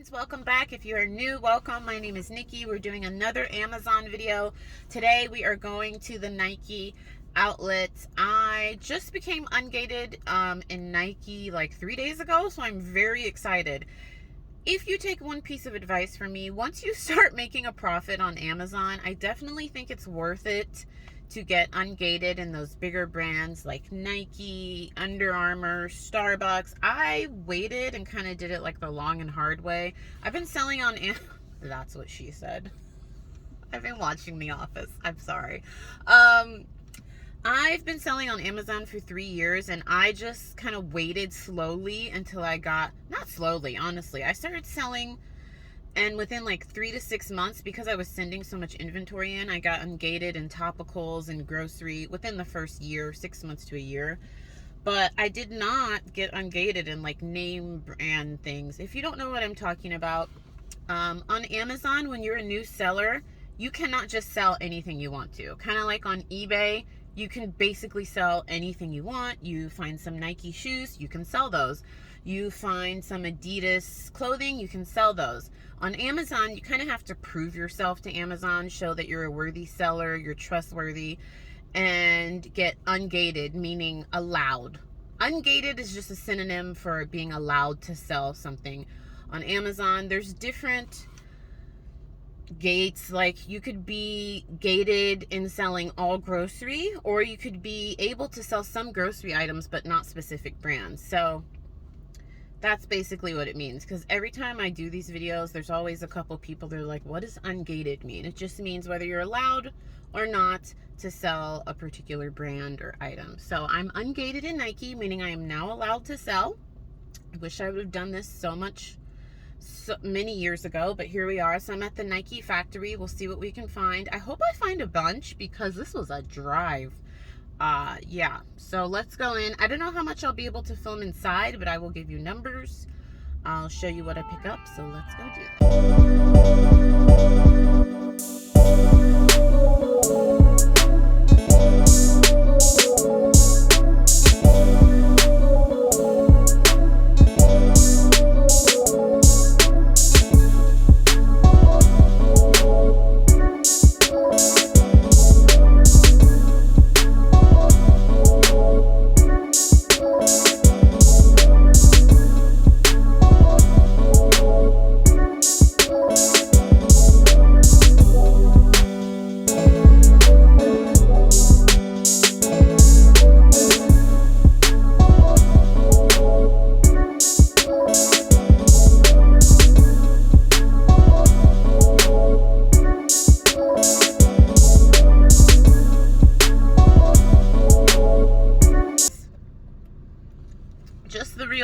friends, welcome back. If you are new, welcome. My name is Nikki. We're doing another Amazon video. Today we are going to the Nike outlets. I just became ungated in Nike like 3 days ago, so I'm very excited. If you take one piece of advice from me, once you start making a profit on Amazon, I definitely think it's worth it to get ungated in those bigger brands like Nike, Under Armour, Starbucks. I waited and kind of did it like the long and hard way. I've been selling on that's what she said. I've been watching The Office. I'm sorry. I've been selling on Amazon for 3 years, and I just kind of waited slowly until I got, not slowly, honestly. I started selling, and within like 3 to 6 months, because I was sending so much inventory in, I got ungated in topicals and grocery within the first year, 6 months to a year. But I did not get ungated in like name brand things. If you don't know what I'm talking about, on Amazon, when you're a new seller, you cannot just sell anything you want to. Kind of like on eBay, you can basically sell anything you want. You find some Nike shoes, you can sell those. You find some Adidas clothing, you can sell those. On Amazon, you kind of have to prove yourself to Amazon, show that you're a worthy seller, you're trustworthy, and get ungated, meaning allowed. Ungated is just a synonym for being allowed to sell something on Amazon. There's different gates. Like, you could be gated in selling all grocery, or you could be able to sell some grocery items but not specific brands. So that's basically what it means, because every time I do these videos, there's always a couple people that are like, what does ungated mean? It just means whether you're allowed or not to sell a particular brand or item. So I'm ungated in Nike, meaning I am now allowed to sell. I wish I would have done this so many years ago, but here we are. So I'm at the Nike factory. We'll see what we can find. I hope I find a bunch, because this was a drive. Yeah, so let's go in. I don't know how much I'll be able to film inside, but I will give you numbers. I'll show you what I pick up, so let's go do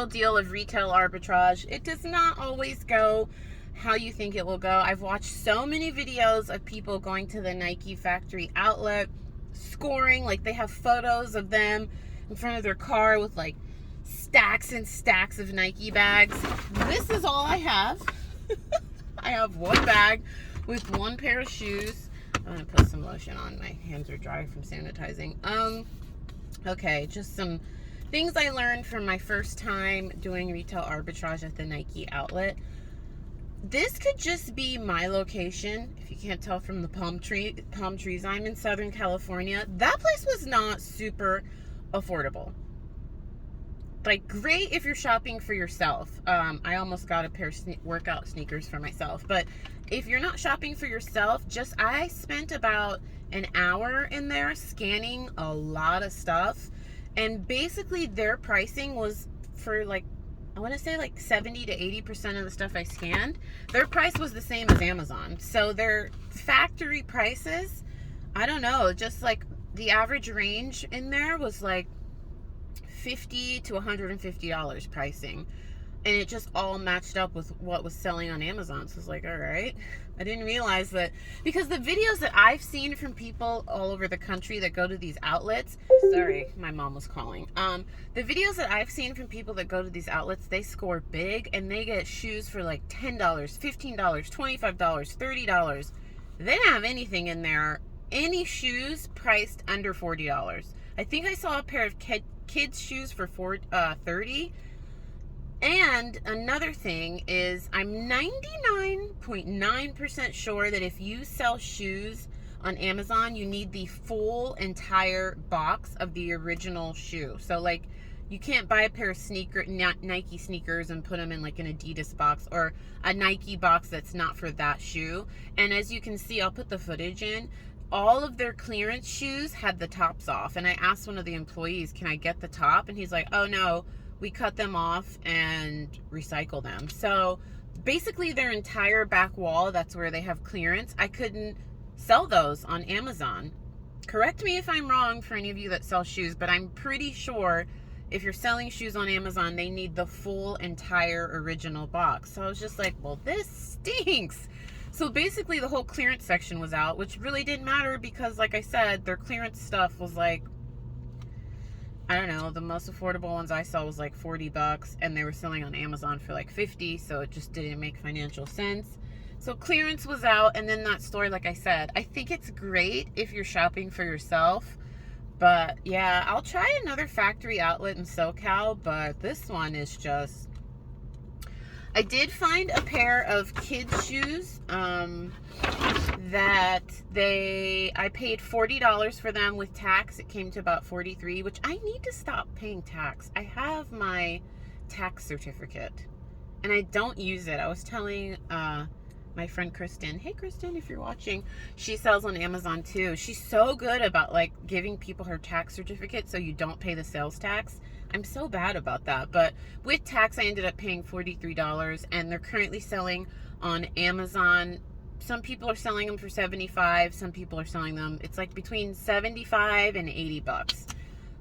deal of retail arbitrage. It does not always go how you think it will go. I've watched so many videos of people going to the Nike factory outlet, scoring, like they have photos of them in front of their car with like stacks and stacks of Nike bags. This is all I have. I have one bag with one pair of shoes. I'm gonna put some lotion on. My hands are dry from sanitizing. Okay, just some things I learned from my first time doing retail arbitrage at the Nike outlet. This could just be my location. If you can't tell from the palm trees, I'm in Southern California. That place was not super affordable. Like, great if you're shopping for yourself. I almost got a pair of workout sneakers for myself. But if you're not shopping for yourself, I spent about an hour in there scanning a lot of stuff. And basically their pricing was for like, I want to say like 70 to 80% of the stuff I scanned, their price was the same as Amazon. So their factory prices, I don't know, just like the average range in there was like $50 to $150 pricing. And it just all matched up with what was selling on Amazon. So I was like, all right. I didn't realize that, because the videos that I've seen from people all over the country that go to these outlets, sorry, my mom was calling. The videos that I've seen from people that go to these outlets, they score big and they get shoes for like $10, $15, $25, $30. They didn't have anything in there, any shoes priced under $40. I think I saw a pair of kids shoes for $30. And another thing is, I'm 99.9% sure that if you sell shoes on Amazon, you need the full entire box of the original shoe. So like, you can't buy a pair of Nike sneakers and put them in like an Adidas box or a Nike box that's not for that shoe. And as you can see, I'll put the footage in. All of their clearance shoes had the tops off. And I asked one of the employees, can I get the top? And he's like, oh no, we cut them off and recycle them. So basically their entire back wall, that's where they have clearance, I couldn't sell those on Amazon. Correct me if I'm wrong for any of you that sell shoes, but I'm pretty sure if you're selling shoes on Amazon, they need the full entire original box. So I was just like, well, this stinks. So basically the whole clearance section was out, which really didn't matter because like I said, their clearance stuff was like, I don't know, the most affordable ones I saw was like $40 and they were selling on Amazon for like $50, so it just didn't make financial sense. So clearance was out, and then that store, like I said, I think it's great if you're shopping for yourself. But yeah, I'll try another factory outlet in SoCal, but this one is just... I did find a pair of kids' shoes that I paid $40 for them with tax. It came to about $43, which I need to stop paying tax. I have my tax certificate and I don't use it. I was telling my friend Kristen, hey Kristen, if you're watching, she sells on Amazon too. She's so good about like giving people her tax certificate so you don't pay the sales tax. I'm so bad about that, but with tax I ended up paying $43, and they're currently selling on Amazon. Some people are selling them for $75, some people are selling them, it's like between $75 and $80.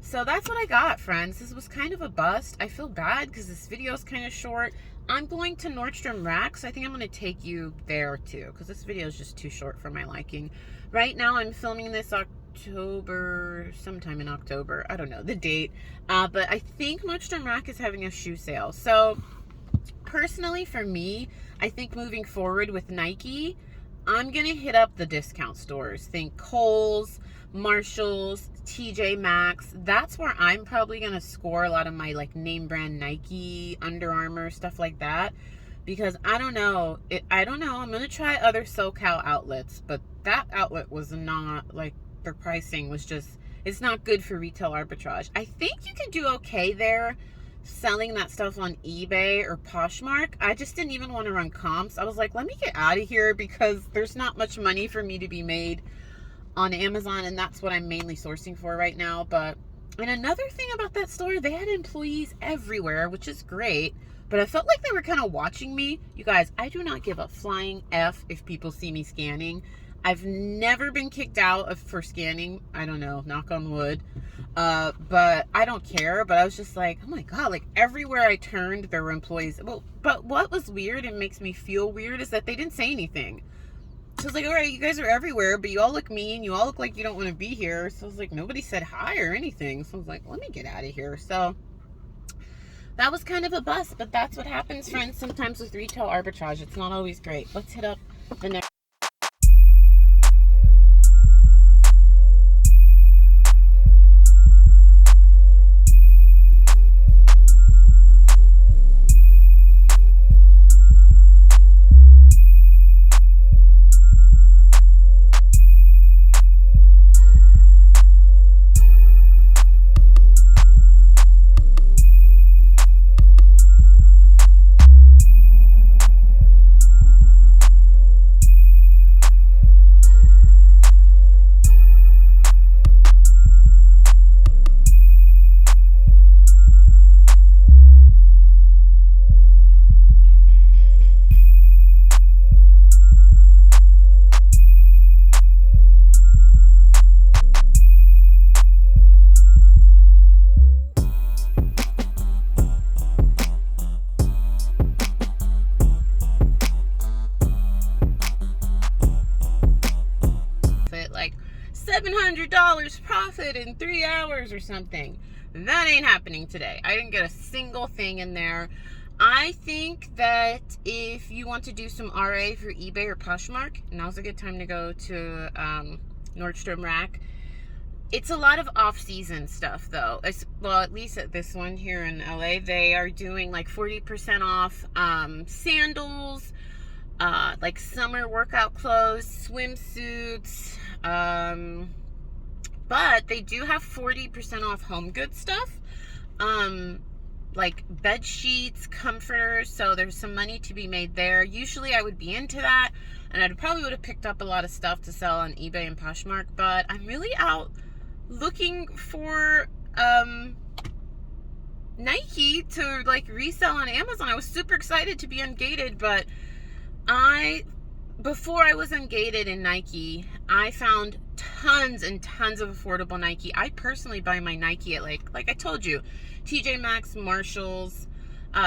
So that's what I got, friends. This was kind of a bust. I feel bad because this video is kind of short. I'm going to Nordstrom Rack, so I think I'm going to take you there too, because this video is just too short for my liking. Right now I'm filming this sometime in October. I don't know the date, but I think Nordstrom Rack is having a shoe sale. So personally for me, I think moving forward with Nike, I'm gonna hit up the discount stores. Think Kohl's, Marshall's, TJ Maxx. That's where I'm probably gonna score a lot of my like name brand Nike, Under Armour, stuff like that. Because I don't know, I'm gonna try other SoCal outlets, but that outlet was not like, their pricing was just, it's not good for retail arbitrage. I think you can do okay there selling that stuff on eBay or Poshmark. I just didn't even want to run comps. I was like, let me get out of here because there's not much money for me to be made on Amazon, and that's what I'm mainly sourcing for right now. But, and another thing about that store, they had employees everywhere, which is great, but I felt like they were kind of watching me. You guys, I do not give a flying F if people see me scanning. I've never been kicked out for scanning. I don't know, knock on wood. But I don't care. But I was just like, oh my God, like everywhere I turned, there were employees. Well, but what was weird and makes me feel weird is that they didn't say anything. So I was like, all right, you guys are everywhere, but you all look mean. You all look like you don't want to be here. So I was like, nobody said hi or anything. So I was like, let me get out of here. So that was kind of a bust, but that's what happens, friends, sometimes with retail arbitrage. It's not always great. Let's hit up the next. $700 profit in 3 hours or something. That ain't happening today. I didn't get a single thing in there. I think that if you want to do some RA for eBay or Poshmark, now's a good time to go to Nordstrom Rack. It's a lot of off-season stuff, though. Well, at least at this one here in LA, they are doing like 40% off sandals, like summer workout clothes, swimsuits, but they do have 40% off home goods stuff, like bed sheets, comforters, so there's some money to be made there. Usually I would be into that, and I probably would have picked up a lot of stuff to sell on eBay and Poshmark, but I'm really out looking for Nike to like resell on Amazon. I was super excited to be ungated, but before I was ungated in Nike, I found tons and tons of affordable Nike. I personally buy my Nike at like I told you, TJ Maxx, Marshalls,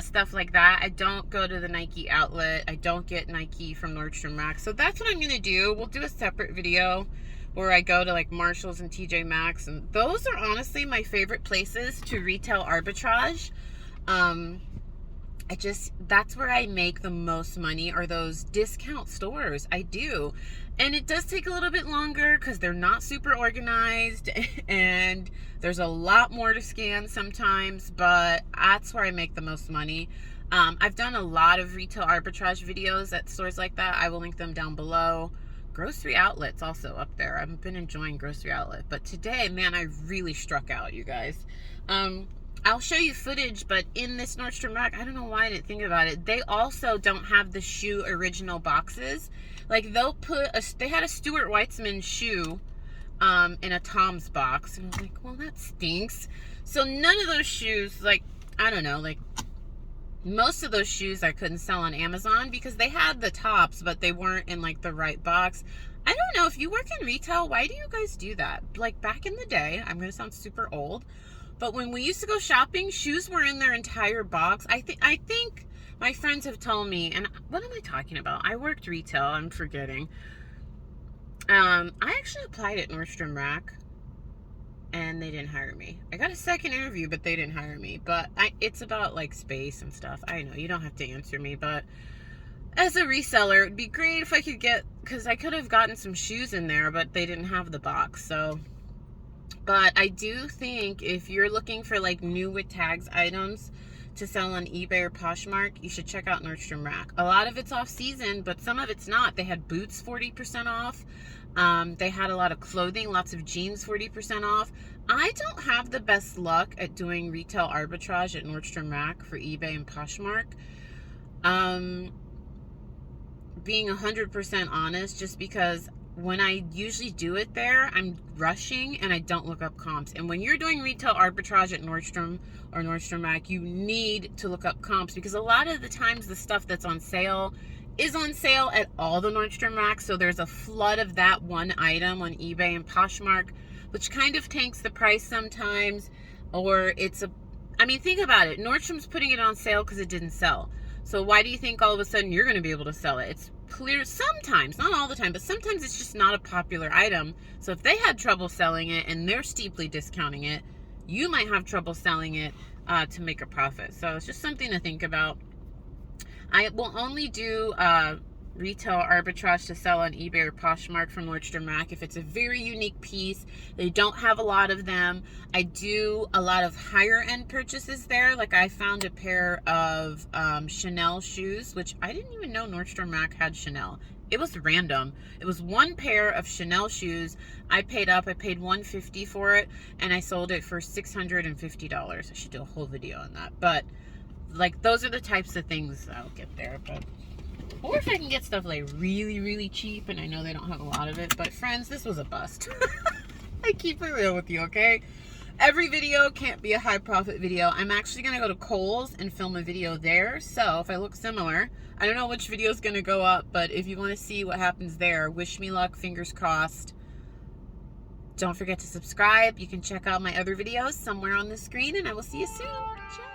stuff like that. I don't go to the Nike outlet. I don't get Nike from Nordstrom Rack. So that's what I'm gonna do. We'll do a separate video where I go to like Marshalls and TJ Maxx, and those are honestly my favorite places to retail arbitrage. That's where I make the most money, are those discount stores. I do. And it does take a little bit longer because they're not super organized and there's a lot more to scan sometimes, but that's where I make the most money. I've done a lot of retail arbitrage videos at stores like that. I will link them down below. Grocery outlets also up there. I've been enjoying grocery outlet, but today, man, I really struck out, you guys. I'll show you footage, but in this Nordstrom Rack, I don't know why I didn't think about it, they also don't have the shoe original boxes. Like they'll put they had a Stuart Weitzman shoe in a Tom's box, and I was like, well, that stinks. So none of those shoes, like, I don't know, like most of those shoes I couldn't sell on Amazon because they had the tops, but they weren't in like the right box. I don't know, if you work in retail, why do you guys do that? Like back in the day, I'm gonna sound super old, but when we used to go shopping, shoes were in their entire box. I think my friends have told me, and what am I talking about? I worked retail, I'm forgetting. I actually applied at Nordstrom Rack and they didn't hire me. I got a second interview, but they didn't hire me. But it's about like space and stuff. I know you don't have to answer me, but as a reseller, it'd be great if I could get, because I could have gotten some shoes in there, but they didn't have the box. So, but I do think if you're looking for like new with tags items to sell on eBay or Poshmark, you should check out Nordstrom Rack. A lot of it's off season, but some of it's not. They had boots 40% off. They had a lot of clothing, lots of jeans 40% off. I don't have the best luck at doing retail arbitrage at Nordstrom Rack for eBay and Poshmark. Being 100% honest, just because when I usually do it there, I'm rushing and I don't look up comps. And when you're doing retail arbitrage at Nordstrom or Nordstrom Rack, you need to look up comps, because a lot of the times the stuff that's on sale is on sale at all the Nordstrom Racks. So there's a flood of that one item on eBay and Poshmark, which kind of tanks the price sometimes. Or I mean, think about it. Nordstrom's putting it on sale because it didn't sell. So why do you think all of a sudden you're going to be able to sell it? It's clear sometimes, not all the time, but sometimes it's just not a popular item. So if they had trouble selling it and they're steeply discounting it, you might have trouble selling it to make a profit. So it's just something to think about. I will only do retail arbitrage to sell on eBay or Poshmark from Nordstrom Rack if it's a very unique piece. They don't have a lot of them. I do a lot of higher end purchases there. Like I found a pair of Chanel shoes, which I didn't even know Nordstrom Rack had Chanel. It was random. It was one pair of Chanel shoes. I paid $150 for it, and I sold it for $650. I should do a whole video on that. But like, those are the types of things I'll get there. But or if I can get stuff like really, really cheap, and I know they don't have a lot of it. But friends, this was a bust. I keep it real with you, okay? Every video can't be a high profit video. I'm actually going to go to Kohl's and film a video there. So if I look similar, I don't know which video is going to go up, but if you want to see what happens there, wish me luck, fingers crossed. Don't forget to subscribe. You can check out my other videos somewhere on the screen, and I will see you soon. Ciao.